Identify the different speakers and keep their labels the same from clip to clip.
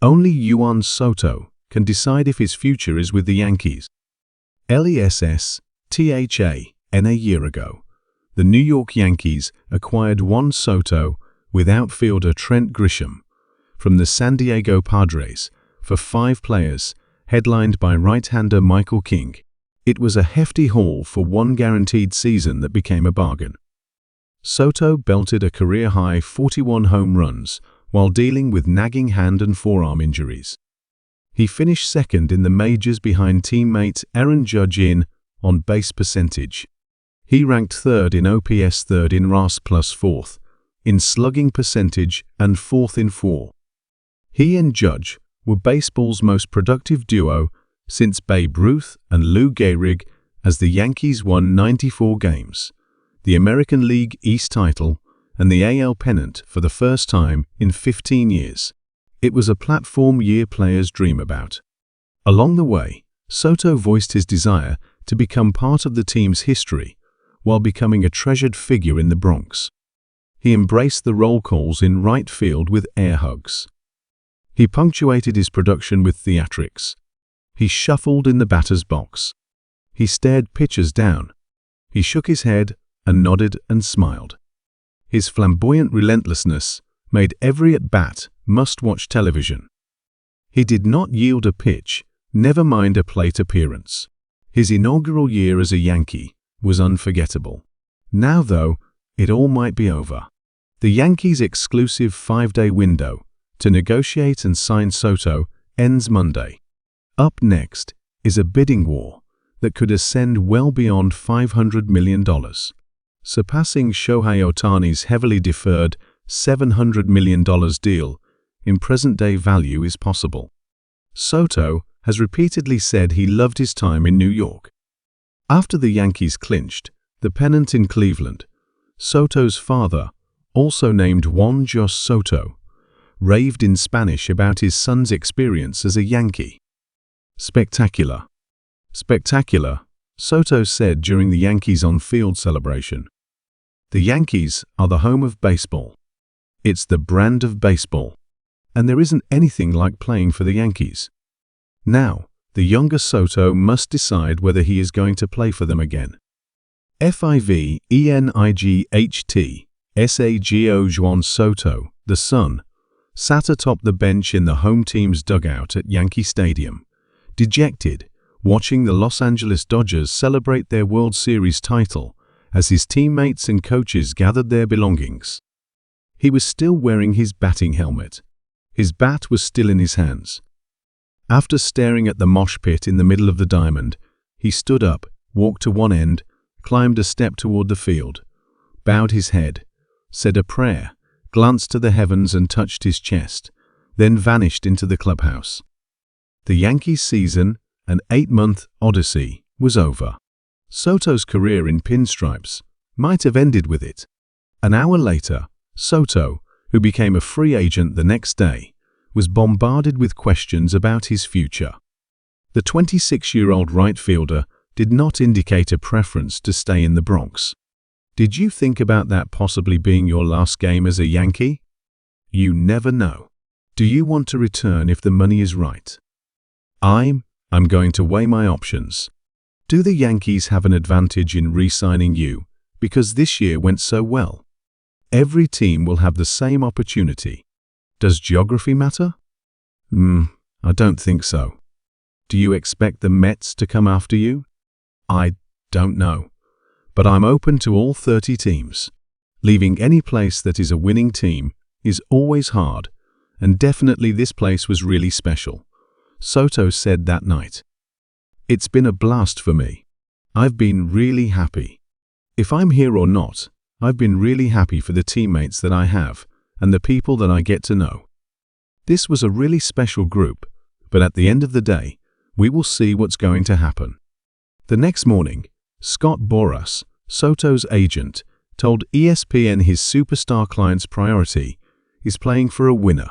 Speaker 1: Only Juan Soto can decide if his future is with the Yankees. LESSTHAN a year ago, the New York Yankees acquired Juan Soto with outfielder Trent Grisham from the San Diego Padres for 5 players, headlined by right-hander Michael King. It was a hefty haul for one guaranteed season that became a bargain. Soto belted a career-high 41 home runs while dealing with nagging hand and forearm injuries. He finished second in the majors behind teammate Aaron Judge in on-base percentage. He ranked third in OPS, third in RAS plus fourth in slugging percentage, and fourth in WAR. He and Judge were baseball's most productive duo since Babe Ruth and Lou Gehrig, as the Yankees won 94 games, the American League East title, and the AL pennant for the first time in 15 years. It was a platform year players dream about. Along the way, Soto voiced his desire to become part of the team's history while becoming a treasured figure in the Bronx. He embraced the roll calls in right field with air hugs. He punctuated his production with theatrics. He shuffled in the batter's box. He stared pitchers down. He shook his head and nodded and smiled. His flamboyant relentlessness made every at-bat must-watch television. He did not yield a pitch, never mind a plate appearance. His inaugural year as a Yankee was unforgettable. Now, though, it all might be over. The Yankees' exclusive 5-day window to negotiate and sign Soto ends Monday. Up next is a bidding war that could ascend well beyond $500 million. Surpassing Shohei Ohtani's heavily deferred $700 million deal in present-day value is possible. Soto has repeatedly said he loved his time in New York. After the Yankees clinched the pennant in Cleveland, Soto's father, also named Juan Soto, raved in Spanish about his son's experience as a Yankee. Spectacular. Spectacular, Soto said during the Yankees on-field celebration. The Yankees are the home of baseball. It's the brand of baseball. And there isn't anything like playing for the Yankees. Now, the younger Soto must decide whether he is going to play for them again. FIVENIGHT SAGO Juan Soto, the son, sat atop the bench in the home team's dugout at Yankee Stadium, dejected, watching the Los Angeles Dodgers celebrate their World Series title as his teammates and coaches gathered their belongings. He was still wearing his batting helmet. His bat was still in his hands. After staring at the mosh pit in the middle of the diamond, he stood up, walked to one end, climbed a step toward the field, bowed his head, said a prayer, glanced to the heavens and touched his chest, then vanished into the clubhouse. The Yankees' season, an 8-month odyssey, was over. Soto's career in pinstripes might have ended with it. An hour later, Soto, who became a free agent the next day, was bombarded with questions about his future. The 26-year-old right fielder did not indicate a preference to stay in the Bronx. Did you think about that possibly being your last game as a Yankee? You never know. Do you want to return if the money is right? I'm going to weigh my options. Do the Yankees have an advantage in re-signing you because this year went so well? Every team will have the same opportunity. Does geography matter? I don't think so. Do you expect the Mets to come after you? I don't know. But I'm open to all 30 teams. Leaving any place that is a winning team is always hard, and definitely this place was really special, Soto said that night. It's been a blast for me. I've been really happy. If I'm here or not, I've been really happy for the teammates that I have and the people that I get to know. This was a really special group, but at the end of the day, we will see what's going to happen. The next morning, Scott Boras, Soto's agent, told ESPN his superstar client's priority is playing for a winner.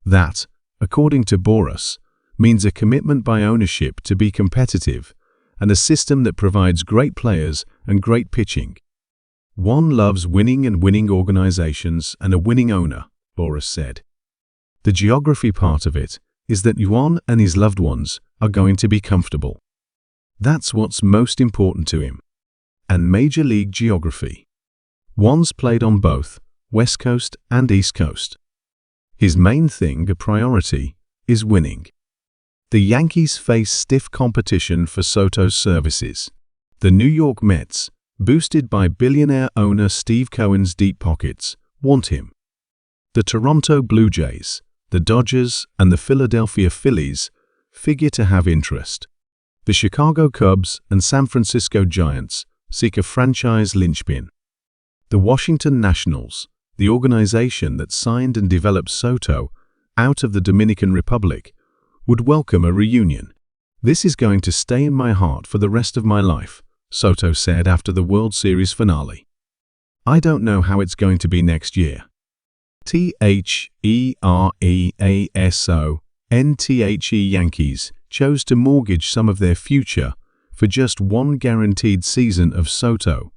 Speaker 1: That, according to Boras, means a commitment by ownership to be competitive and a system that provides great players and great pitching. One loves winning and winning organizations and a winning owner, Boras said. The geography part of it is that Juan and his loved ones are going to be comfortable. That's what's most important to him. And Major League geography. Juan's played on both West Coast and East Coast. His main thing, a priority, is winning. The Yankees face stiff competition for Soto's services. The New York Mets, boosted by billionaire owner Steve Cohen's deep pockets, want him. The Toronto Blue Jays, the Dodgers, and the Philadelphia Phillies figure to have interest. The Chicago Cubs and San Francisco Giants seek a franchise linchpin. The Washington Nationals, the organization that signed and developed Soto out of the Dominican Republic, would welcome a reunion. "This is going to stay in my heart for the rest of my life," Soto said after the World Series finale. "I don't know how it's going to be next year." THEREASONTHE Yankees chose to mortgage some of their future for just one guaranteed season of Soto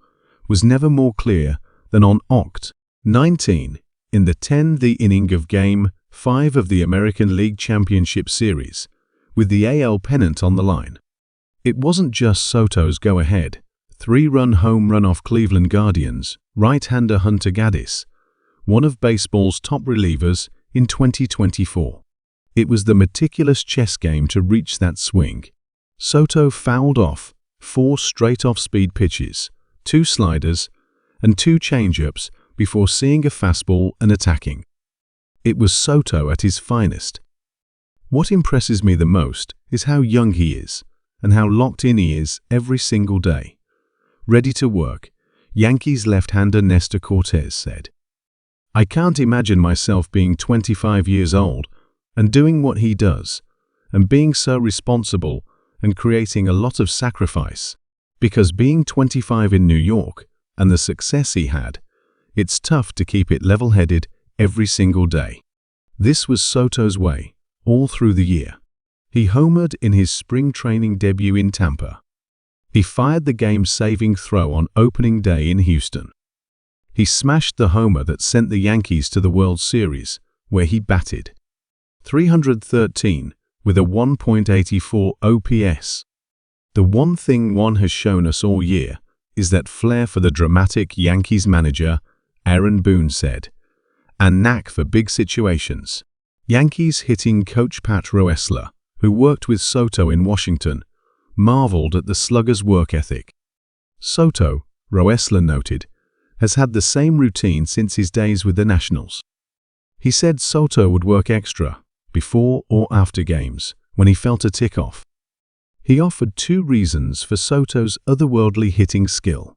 Speaker 1: was never more clear than on Oct. 19 in the 10th inning of Game 5 of the American League Championship Series, with the AL pennant on the line. It wasn't just Soto's go-ahead 3-run home run off Cleveland Guardians right-hander Hunter Gaddis, one of baseball's top relievers in 2024. It was the meticulous chess game to reach that swing. Soto fouled off 4 straight off-speed pitches, 2 sliders, and 2 changeups before seeing a fastball and attacking. It was Soto at his finest. What impresses me the most is how young he is and how locked in he is every single day. Ready to work, Yankees left-hander Nestor Cortes said. "I can't imagine myself being 25 years old and doing what he does, and being so responsible and creating a lot of sacrifice. Because being 25 in New York and the success he had, it's tough to keep it level-headed every single day." This was Soto's way all through the year. He homered in his spring training debut in Tampa. He fired the game-saving throw on opening day in Houston. He smashed the homer that sent the Yankees to the World Series, where he batted .313 with a 1.84 OPS. The one thing Juan has shown us all year is that flair for the dramatic Yankees manager, Aaron Boone said, and knack for big situations. Yankees hitting coach Pat Roessler, who worked with Soto in Washington, marveled at the slugger's work ethic. Soto, Roessler noted, has had the same routine since his days with the Nationals. He said Soto would work extra, before or after games, when he felt a tick-off. He offered 2 reasons for Soto's otherworldly hitting skill: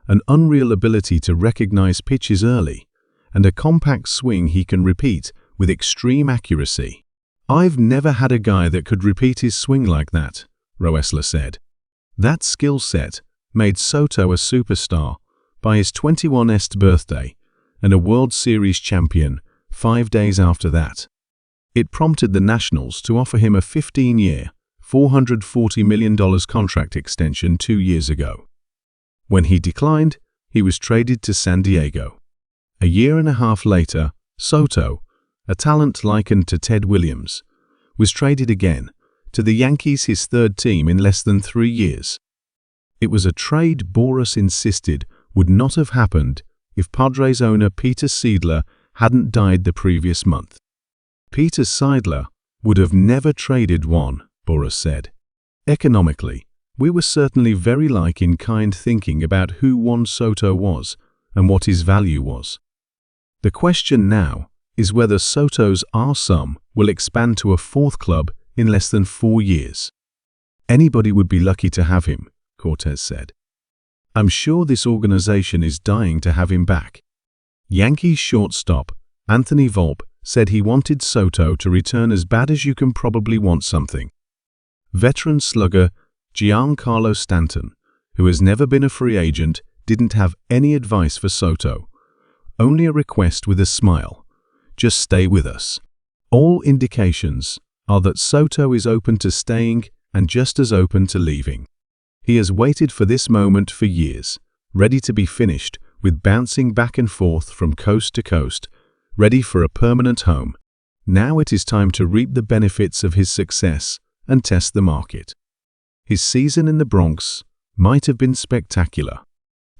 Speaker 1: an unreal ability to recognize pitches early, and a compact swing he can repeat with extreme accuracy. "I've never had a guy that could repeat his swing like that," Roessler said. That skill set made Soto a superstar by his 21st birthday and a World Series champion 5 days after that. It prompted the Nationals to offer him a 15-year, $440 million contract extension 2 years ago. When he declined, he was traded to San Diego. A year and a half later, Soto, a talent likened to Ted Williams, was traded again to the Yankees, his 3rd team in less than 3 years. It was a trade Boras insisted would not have happened if Padres owner Peter Seidler hadn't died the previous month. Peter Seidler would have never traded Juan, Boras said. "Economically, we were certainly very like-in-kind thinking about who Juan Soto was and what his value was. The question now is whether Soto's R-sum will expand to a 4th club in less than 4 years. Anybody would be lucky to have him," Cortes said. "I'm sure this organization is dying to have him back." Yankees shortstop Anthony Volpe said he wanted Soto to return as bad as you can probably want something. Veteran slugger Giancarlo Stanton, who has never been a free agent, didn't have any advice for Soto, only a request with a smile: "Just stay with us." All indications are that Soto is open to staying and just as open to leaving. He has waited for this moment for years, ready to be finished with bouncing back and forth from coast to coast, ready for a permanent home. Now it is time to reap the benefits of his success and test the market. His season in the Bronx might have been spectacular.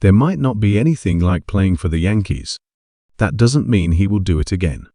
Speaker 1: There might not be anything like playing for the Yankees. That doesn't mean he will do it again.